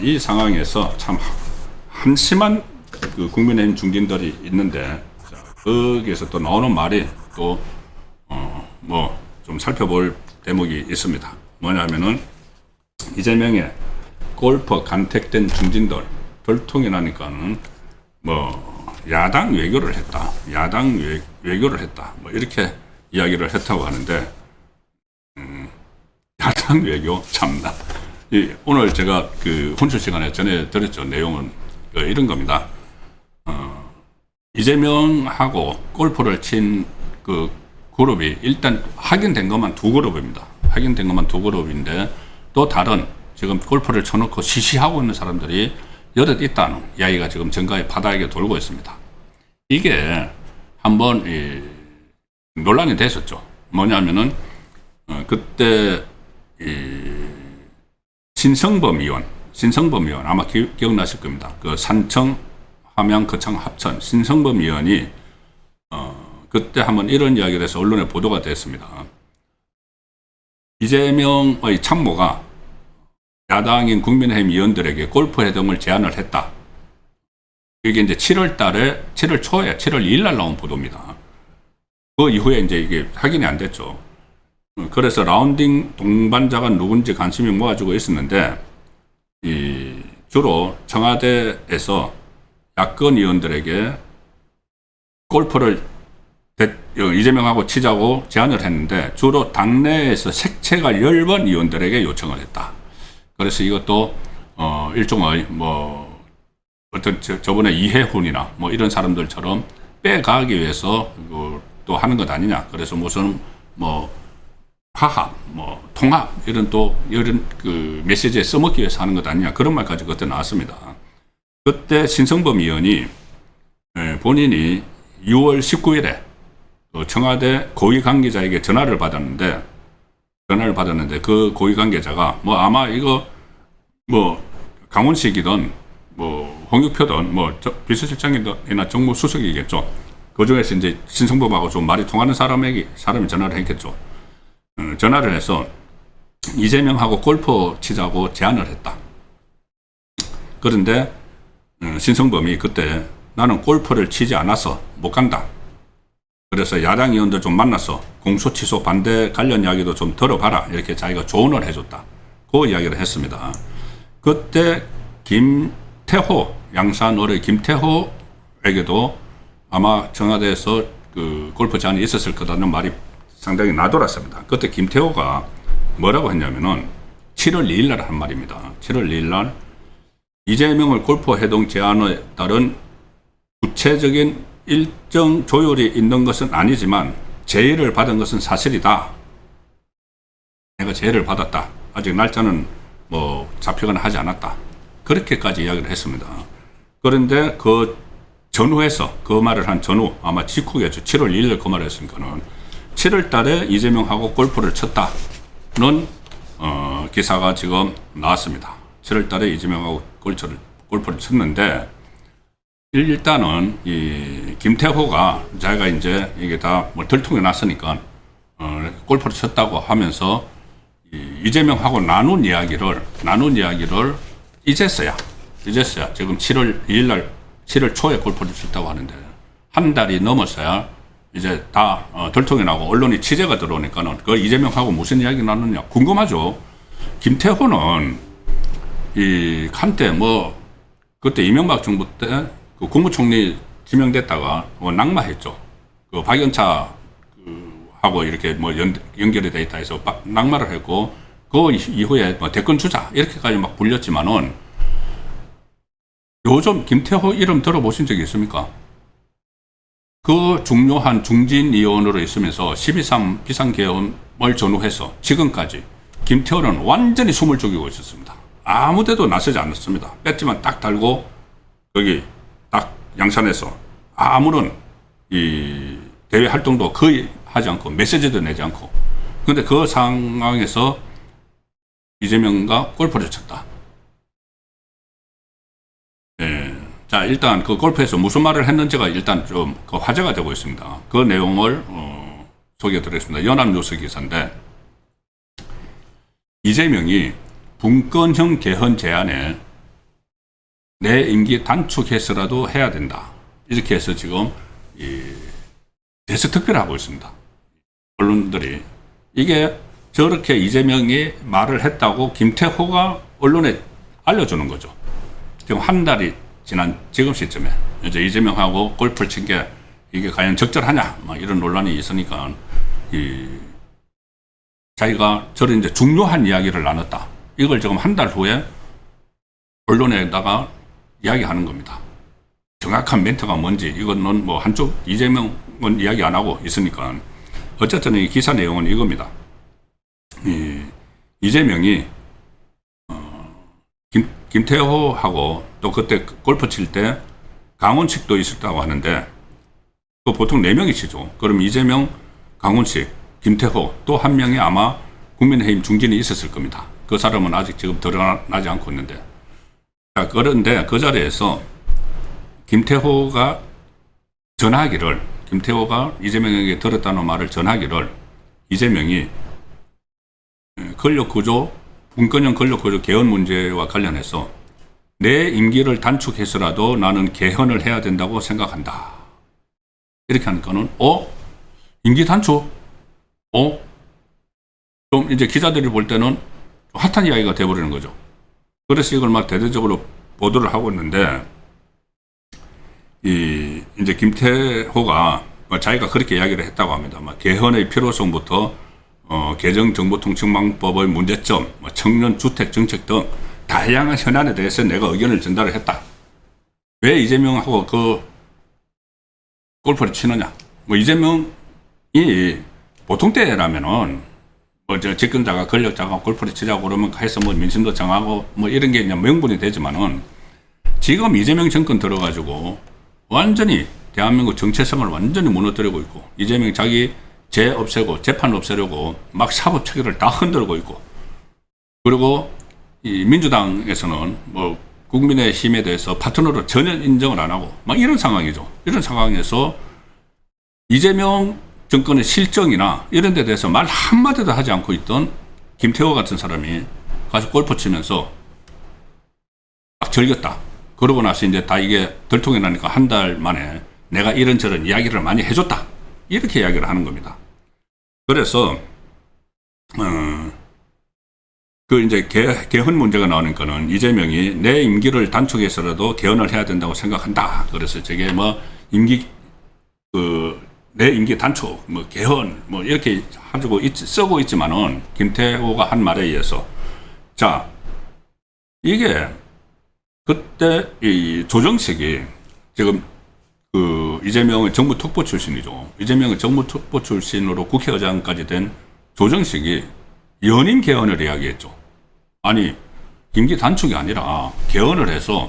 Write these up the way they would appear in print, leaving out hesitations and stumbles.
이 상황에서 참 한심한 그 국민의힘 중진들이 있는데, 거기에서 또 나오는 말이 또 뭐 좀 살펴볼 대목이 있습니다. 뭐냐면은 이재명의 골프 간택된 중진들 돌통이 나니까는 뭐 야당 외교를 했다, 야당 외교를 했다, 뭐 이렇게 이야기를 했다고 하는데, 야당 외교 참나. 오늘 제가 그 혼술 시간에 전해드렸죠. 내용은 이런 겁니다. 이재명하고 골프를 친 그 그룹이 일단 확인된 것만 두 그룹입니다. 확인된 것만 두 그룹인데, 또 다른 지금 골프를 쳐놓고 시시하고 있는 사람들이 여럿 있다는 이야기가 지금 정가의 바닥에 돌고 있습니다. 이게 한번 논란이 됐었죠. 뭐냐면은 그때 신성범 의원 아마 기억나실 겁니다. 그 산청, 함양, 거창 합천 신성범 의원이 그때 한번 이런 이야기를 해서 언론에 보도가 됐습니다. 이재명의 참모가 야당인 국민의힘 의원들에게 골프 회동을 제안을 했다. 이게 이제 7월 초에 7월 2일 날 나온 보도입니다. 그 이후에 이제 이게 확인이 안 됐죠. 그래서 라운딩 동반자가 누군지 관심이 모아지고 있었는데, 주로 청와대에서 야권 의원들에게 골프를 이재명하고 치자고 제안을 했는데, 주로 당내에서 색채가 10번 의원들에게 요청을 했다. 그래서 이것도 일종의 뭐 어떤 저번에 이해훈이나 뭐 이런 사람들처럼 빼가기 위해서 또 하는 것 아니냐. 그래서 무슨 뭐 화합, 뭐 통합 이런 그 메시지에 써먹기 위해서 하는 것 아니냐, 그런 말까지 그때 나왔습니다. 그때 신성범 의원이 본인이 6월 19일에 청와대 고위 관계자에게 전화를 받았는데 그 고위 관계자가 뭐 아마 이거 뭐 강원식이든 뭐 홍익표든 뭐 비서실장이나 정무수석이겠죠. 그 중에서 이제 신성범하고 좀 말이 통하는 사람이 전화를 했겠죠. 전화를 해서 이재명하고 골프 치자고 제안을 했다. 그런데 신성범이 그때 나는 골프를 치지 않아서 못 간다. 그래서 야당 의원들 좀 만나서 공소 취소 반대 관련 이야기도 좀 들어봐라, 이렇게 자기가 조언을 해줬다. 그 이야기를 했습니다. 그때 김태호, 양산어의 김태호에게도 아마 청와대에서 그 골프 제안이 있었을 거라는 말이 상당히 나돌았습니다. 그때 김태호가 뭐라고 했냐면은 7월 2일 날 한 말입니다. 7월 2일 날 이재명을 골프 회동 제안에 따른 구체적인 일정 조율이 있는 것은 아니지만 제의를 받은 것은 사실이다. 내가 제의를 받았다. 아직 날짜는 뭐 잡히거나 하지 않았다. 그렇게까지 이야기를 했습니다. 그런데 그 전후에서 그 말을 한 전후, 아마 직후겠죠. 7월 2일에 그 말을 했으니까는 7월 달에 이재명하고 골프를 쳤다는 기사가 지금 나왔습니다. 7월 달에 이재명하고 골프를 쳤는데, 일단은 이 김태호가 자기가 이제 이게 다 뭐 들통이 났으니까 골프를 쳤다고 하면서 이재명하고 나눈 이야기를 이제서야 지금 7월 2일 날 7월 초에 골프를 쳤다고 하는데, 한 달이 넘었어야 이제 다 들통이 나고 언론이 취재가 들어오니까는 그 이재명하고 무슨 이야기 나누냐 궁금하죠. 김태호는 한때 뭐 그때 이명박 정부 때 그 국무총리 지명됐다가 낙마했죠. 그 박영차 하고 이렇게 뭐 연결이 돼 있다 해서 낙마를 했고, 그 이후에 뭐 대권 주자 이렇게까지 막 불렸지만은, 요즘 김태호 이름 들어보신 적이 있습니까? 그 중요한 중진 의원으로 있으면서 12.3 비상계엄을 전후해서 지금까지 김태호는 완전히 숨을 죽이고 있었습니다. 아무 데도 나서지 않았습니다. 배지만 딱 달고 여기 딱 양산에서 아무런 이 대외 활동도 거의 하지 않고 메시지도 내지 않고, 그런데 그 상황에서 이재명과 골프를 쳤다. 자, 일단 그 골프에서 무슨 말을 했는지가 일단 좀 그 화제가 되고 있습니다. 그 내용을 소개해 드리겠습니다. 연합뉴스 기사인데, 이재명이 분권형 개헌 제안에 내 임기 단축해서라도 해야 된다. 이렇게 해서 지금 대서특필을 하고 있습니다. 언론들이. 이게 저렇게 이재명이 말을 했다고 김태호가 언론에 알려주는 거죠. 지금 한 달이 지난 지금 시점에 이제 이재명하고 골프를 친 게 이게 과연 적절하냐, 막 이런 논란이 있으니까 자기가 저런 이제 중요한 이야기를 나눴다. 이걸 지금 한 달 후에 언론에다가 이야기하는 겁니다. 정확한 멘트가 뭔지 이거는 뭐 한쪽 이재명은 이야기 안 하고 있으니까 어쨌든 이 기사 내용은 이겁니다. 이재명이 김태호하고 또 그때 골프 칠 때 강훈식도 있었다고 하는데 또 보통 4명이 치죠. 그럼 이재명, 강훈식, 김태호 또 한 명이 아마 국민의힘 중진이 있었을 겁니다. 그 사람은 아직 지금 드러나지 않고 있는데. 자, 그런데 그 자리에서 김태호가 이재명에게 들었다는 말을 전하기를 이재명이 권력구조, 분권형 권력구조 개헌 문제와 관련해서 내 임기를 단축해서라도 나는 개헌을 해야 된다고 생각한다. 이렇게 하니까는, 임기 단축? 좀 이제 기자들이 볼 때는 핫한 이야기가 돼버리는 거죠. 그래서 이걸 막 대대적으로 보도를 하고 있는데, 이제 김태호가 자기가 그렇게 이야기를 했다고 합니다. 개헌의 필요성부터 개정정보통신망법의 문제점, 청년 주택 정책 등 다양한 현안에 대해서 내가 의견을 전달을 했다. 왜 이재명하고 그 골프를 치느냐? 이재명이 보통 때라면은 집권자가 권력자가 골프를 치자고 그러면 해서 민심도 정하고 이런 게 그냥 명분이 되지만은 지금 이재명 정권 들어가지고 완전히 대한민국 정체성을 완전히 무너뜨리고 있고, 이재명 자기 재 없애고 재판 없애려고 막 사법 체계를 다 흔들고 있고, 그리고 이 민주당에서는 국민의힘에 대해서 파트너로 전혀 인정을 안 하고 막 이런 상황이죠. 이런 상황에서 이재명 정권의 실정이나 이런 데 대해서 말 한마디도 하지 않고 있던 김태호 같은 사람이 가서 골프 치면서 막 즐겼다. 그러고 나서 이제 다 이게 들통이 나니까 한 달 만에 내가 이런저런 이야기를 많이 해줬다. 이렇게 이야기를 하는 겁니다. 그래서, 이제 개헌 문제가 나오니까는 이재명이 내 임기를 단축해서라도 개헌을 해야 된다고 생각한다. 그래서 저게 내 임기 단축, 개헌, 이렇게 쓰고 있지만은 김태호가 한 말에 의해서. 자, 이게 그때 이 조정식이 지금 이재명은 정부 특보 출신이죠. 이재명은 정부 특보 출신으로 국회의장까지 된 조정식이 연임 개헌을 이야기했죠. 아니, 임기 단축이 아니라 개헌을 해서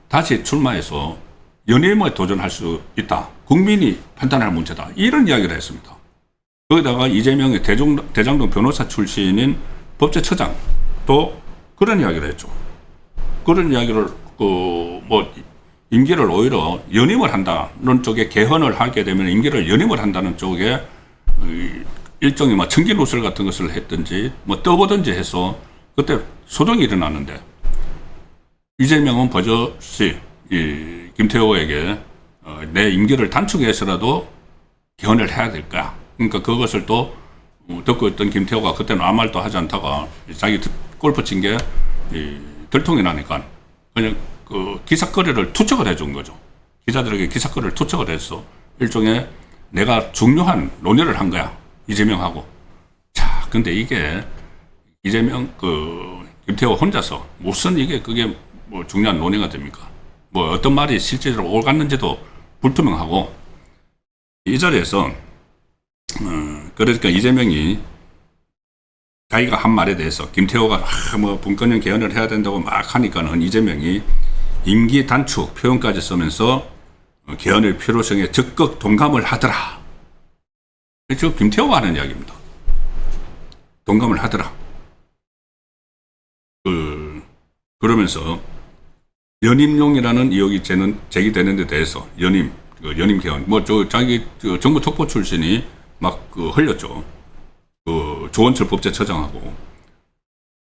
다시 출마해서 연임에 도전할 수 있다. 국민이 판단할 문제다. 이런 이야기를 했습니다. 거기다가 이재명의 대장동 변호사 출신인 법제처장도 그런 이야기를 했죠. 그런 이야기를 임기를 오히려 연임을 한다는 쪽에 개헌을 하게 되면 임기를 연임을 한다는 쪽에 일종의 청기 누설 같은 것을 했든지 떠보든지 해서 그때 소동이 일어났는데, 이재명은 버젓이 김태호에게 내 임기를 단축해서라도 개헌을 해야 될 거야. 그러니까 그것을 또 듣고 있던 김태호가 그때는 아무 말도 하지 않다가 자기 골프 친 게 들통이 나니까 그냥 그 기사거리를 투척을 해준 거죠. 기자들에게 기사거리를 투척을 해서 일종의 내가 중요한 논의를 한 거야. 이재명하고. 자, 근데 이게 이재명 김태호 혼자서 무슨 그게 중요한 논의가 됩니까? 어떤 말이 실제로 옳았는지도 불투명하고, 이 자리에서 그러니까 이재명이 자기가 한 말에 대해서 김태호가 분권형 개헌을 해야 된다고 막 하니까는 이재명이 임기 단축 표현까지 쓰면서 개헌의 필요성에 적극 동감을 하더라. 지금 김태호가 하는 이야기입니다. 동감을 하더라. 그러면서 연임용이라는 의혹이 제기되는 데 대해서 연임 개헌 자기 정부 특보 출신이 막 흘렸죠. 조원철 법제처장하고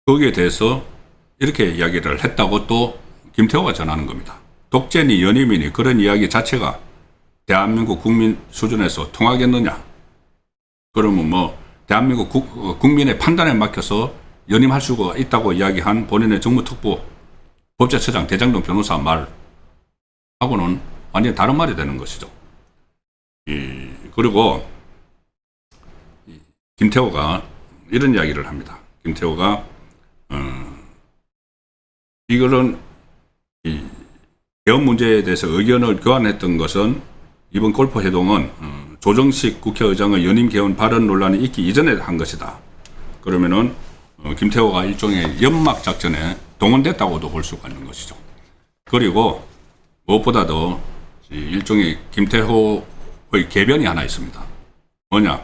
거기에 대해서 이렇게 이야기를 했다고 또 김태호가 전하는 겁니다. 독재니 연임이니 그런 이야기 자체가 대한민국 국민 수준에서 통하겠느냐? 그러면 대한민국 국민의 판단에 맡겨서 연임할 수가 있다고 이야기한 본인의 정무특보 법제처장 대장동 변호사 말하고는 완전히 다른 말이 되는 것이죠. 그리고 김태호가 이런 이야기를 합니다. 김태호가 이거는 개헌 문제에 대해서 의견을 교환했던 것은 이번 골프 회동은 조정식 국회의장의 연임 개헌 발언 논란이 있기 이전에 한 것이다. 그러면은 김태호가 일종의 연막 작전에 동원됐다고도 볼 수가 있는 것이죠. 그리고 무엇보다도 일종의 김태호의 개변이 하나 있습니다. 뭐냐?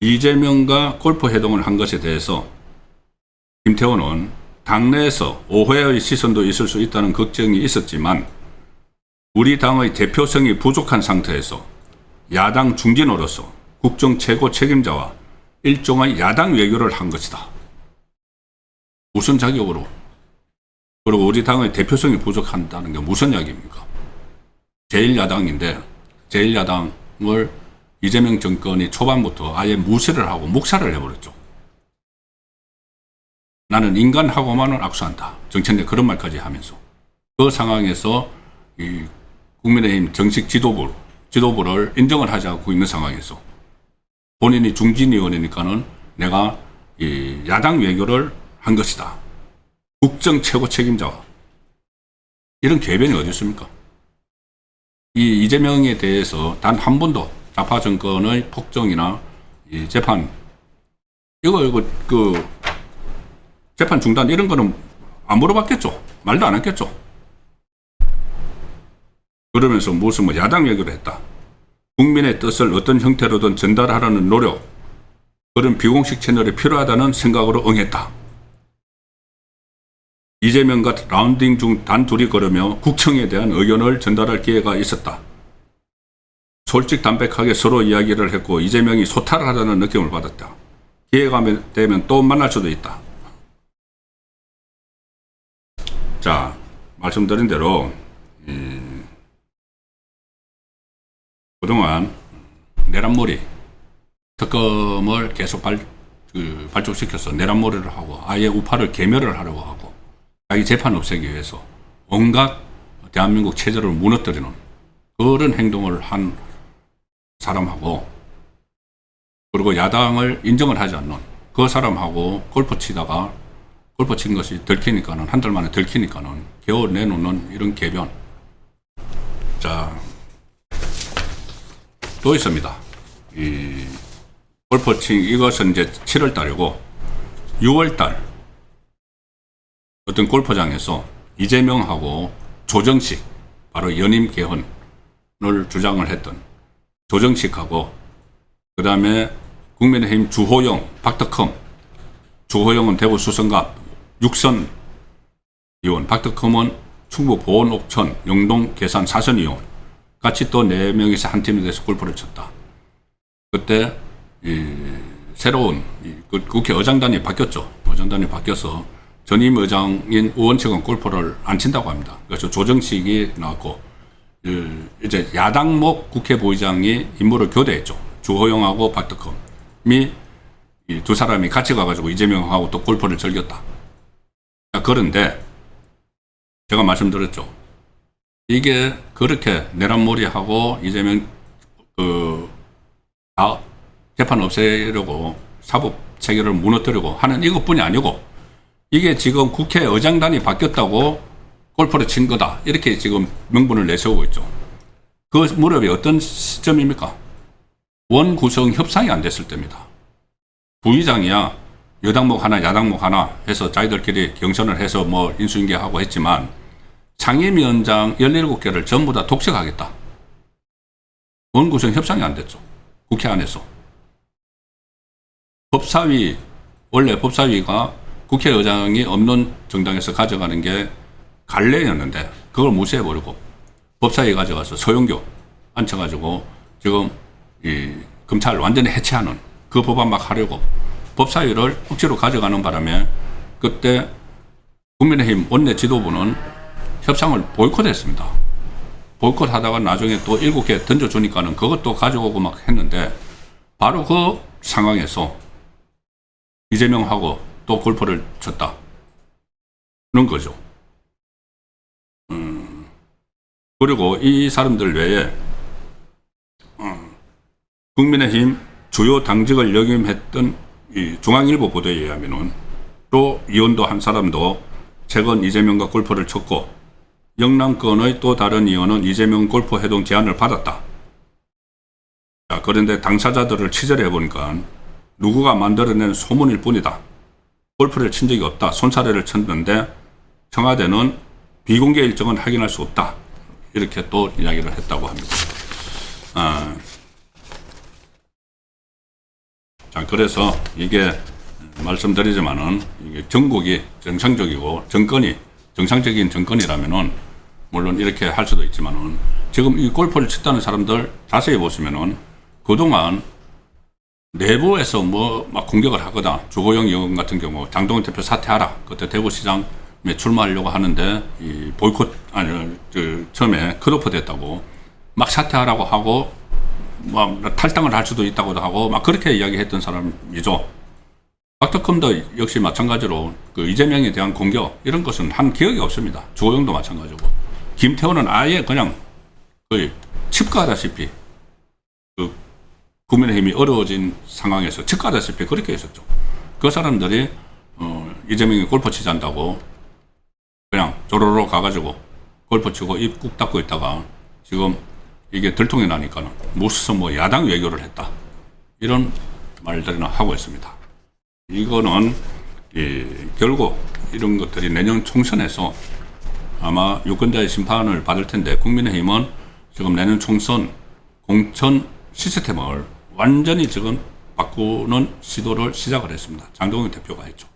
이재명과 골프 회동을 한 것에 대해서 김태호는 당내에서 오해의 시선도 있을 수 있다는 걱정이 있었지만 우리 당의 대표성이 부족한 상태에서 야당 중진으로서 국정 최고 책임자와 일종의 야당 외교를 한 것이다. 무슨 자격으로? 그리고 우리 당의 대표성이 부족한다는 게 무슨 이야기입니까? 제1야당인데 제1야당을 이재명 정권이 초반부터 아예 무시를 하고 묵살을 해버렸죠. 나는 인간하고만은 악수한다. 정책내 그런 말까지 하면서 그 상황에서 이 국민의힘 정식 지도부를 인정을 하지 않고 있는 상황에서 본인이 중진위원이니까는 내가 이 야당 외교를 한 것이다. 국정 최고 책임자와 이런 궤변이 어디 있습니까? 이 이재명에 대해서 단 한 번도 좌파 정권의 폭정이나 이 재판 재판 중단 이런 거는 안 물어봤겠죠. 말도 안 했겠죠. 그러면서 무슨 야당 외교를 했다. 국민의 뜻을 어떤 형태로든 전달하려는 노력, 그런 비공식 채널이 필요하다는 생각으로 응했다. 이재명과 라운딩 중 단 둘이 걸으며 국정에 대한 의견을 전달할 기회가 있었다. 솔직담백하게 서로 이야기를 했고 이재명이 소탈을 하자는 느낌을 받았다. 기회가 되면 또 만날 수도 있다. 자, 말씀드린 대로 그동안 내란몰이 특검을 계속 발족시켜서 내란몰이를 하고 아예 우파를 괴멸을 하려고 하고 자기 재판 없애기 위해서 온갖 대한민국 체제를 무너뜨리는 그런 행동을 한 사람하고 그리고 야당을 인정을 하지 않는 그 사람하고 골프 치다가 골프 친 것이 들키니까는 한 달 만에 들키니까는 겨우 내놓는 이런 개변. 자, 또 있습니다. 이 골프 친 이것은 이제 7월 달이고 6월 달 어떤 골프장에서 이재명하고 조정식 바로 연임 개헌을 주장을 했던 조정식하고 그 다음에 국민의힘 주호영, 박덕흠, 주호영은 대구 수성갑 6선 의원, 박덕흠은 충북 보원 옥천 영동 계산 4선 의원 같이 또 4명이서 한 팀이 돼서 골프를 쳤다. 그때 새로운 국회 의장단이 바뀌었죠. 의장단이 바뀌어서 전임 의장인 우원책은 골프를 안 친다고 합니다. 그래서 조정식이 나왔고 이제 야당목 국회 부의장이 임무를 교대했죠. 주호영하고 박덕흠이 두 사람이 같이 가가지고 이재명하고 또 골프를 즐겼다. 그런데 제가 말씀드렸죠. 이게 그렇게 내란몰이하고 이재명 재판 없애려고 사법 체계를 무너뜨리고 하는 이것뿐이 아니고 이게 지금 국회 의장단이 바뀌었다고 골프를 친 거다. 이렇게 지금 명분을 내세우고 있죠. 그 무렵이 어떤 시점입니까? 원구성 협상이 안 됐을 때입니다. 부의장이야 여당목 하나 야당목 하나 해서 자기들끼리 경선을 해서 뭐 인수인계하고 했지만 상임위원장 17개를 전부 다 독식하겠다. 원구성 협상이 안 됐죠. 국회 안에서. 법사위 원래 법사위가 국회의장이 없는 정당에서 가져가는 게 관례였는데 그걸 무시해버리고 법사위에 가져가서 서영교 앉혀가지고 지금 이 검찰을 완전히 해체하는 그 법안 막 하려고 법사위를 억지로 가져가는 바람에 그때 국민의힘 원내 지도부는 협상을 보이콧했습니다. 보이콧하다가 나중에 또 7개 던져주니까는 그것도 가져오고 막 했는데 바로 그 상황에서 이재명하고 또 골프를 쳤다. 그런 거죠. 그리고 이 사람들 외에 국민의힘 주요 당직을 역임했던 이 중앙일보 보도에 의하면은 또 의원도 한 사람도 최근 이재명과 골프를 쳤고 영남권의 또 다른 의원은 이재명 골프 회동 제안을 받았다. 자, 그런데 당사자들을 취재를 해보니까 누구가 만들어낸 소문일 뿐이다. 골프를 친 적이 없다. 손사래를 쳤는데 청와대는 비공개 일정은 확인할 수 없다. 이렇게 또 이야기를 했다고 합니다. 자, 그래서 이게 말씀드리지만은 이게 정국이 정상적이고 정권이 정상적인 정권이라면은 물론 이렇게 할 수도 있지만은 지금 이 골프를 쳤다는 사람들 자세히 보시면은 그동안 내부에서 뭐 막 공격을 하거나 주호영 의원 같은 경우 장동훈 대표 사퇴하라. 그때 대구시장에 출마하려고 하는데 이 보이콧 처음에 컷오프 됐다고 막 사퇴하라고 하고 막 탈당을 할 수도 있다고도 하고 막 그렇게 이야기했던 사람이죠. 박덕흠도 역시 마찬가지로 그 이재명에 대한 공격 이런 것은 한 기억이 없습니다. 주호영도 마찬가지고 김태호는 아예 그냥 거의 칩가다시피 그 국민의힘이 어려워진 상황에서 칩가다시피 그렇게 했었죠. 그 사람들이 이재명이 골프 치잔다고 그냥 조로로 가가지고 골프 치고 입 꾹 닫고 있다가 지금 이게 들통이 나니까는 무슨 뭐 야당 외교를 했다 이런 말들이나 하고 있습니다. 이거는 결국 이런 것들이 내년 총선에서 아마 유권자의 심판을 받을 텐데 국민의힘은 지금 내년 총선 공천 시스템을 완전히 지금 바꾸는 시도를 시작을 했습니다. 장동훈 대표가 했죠.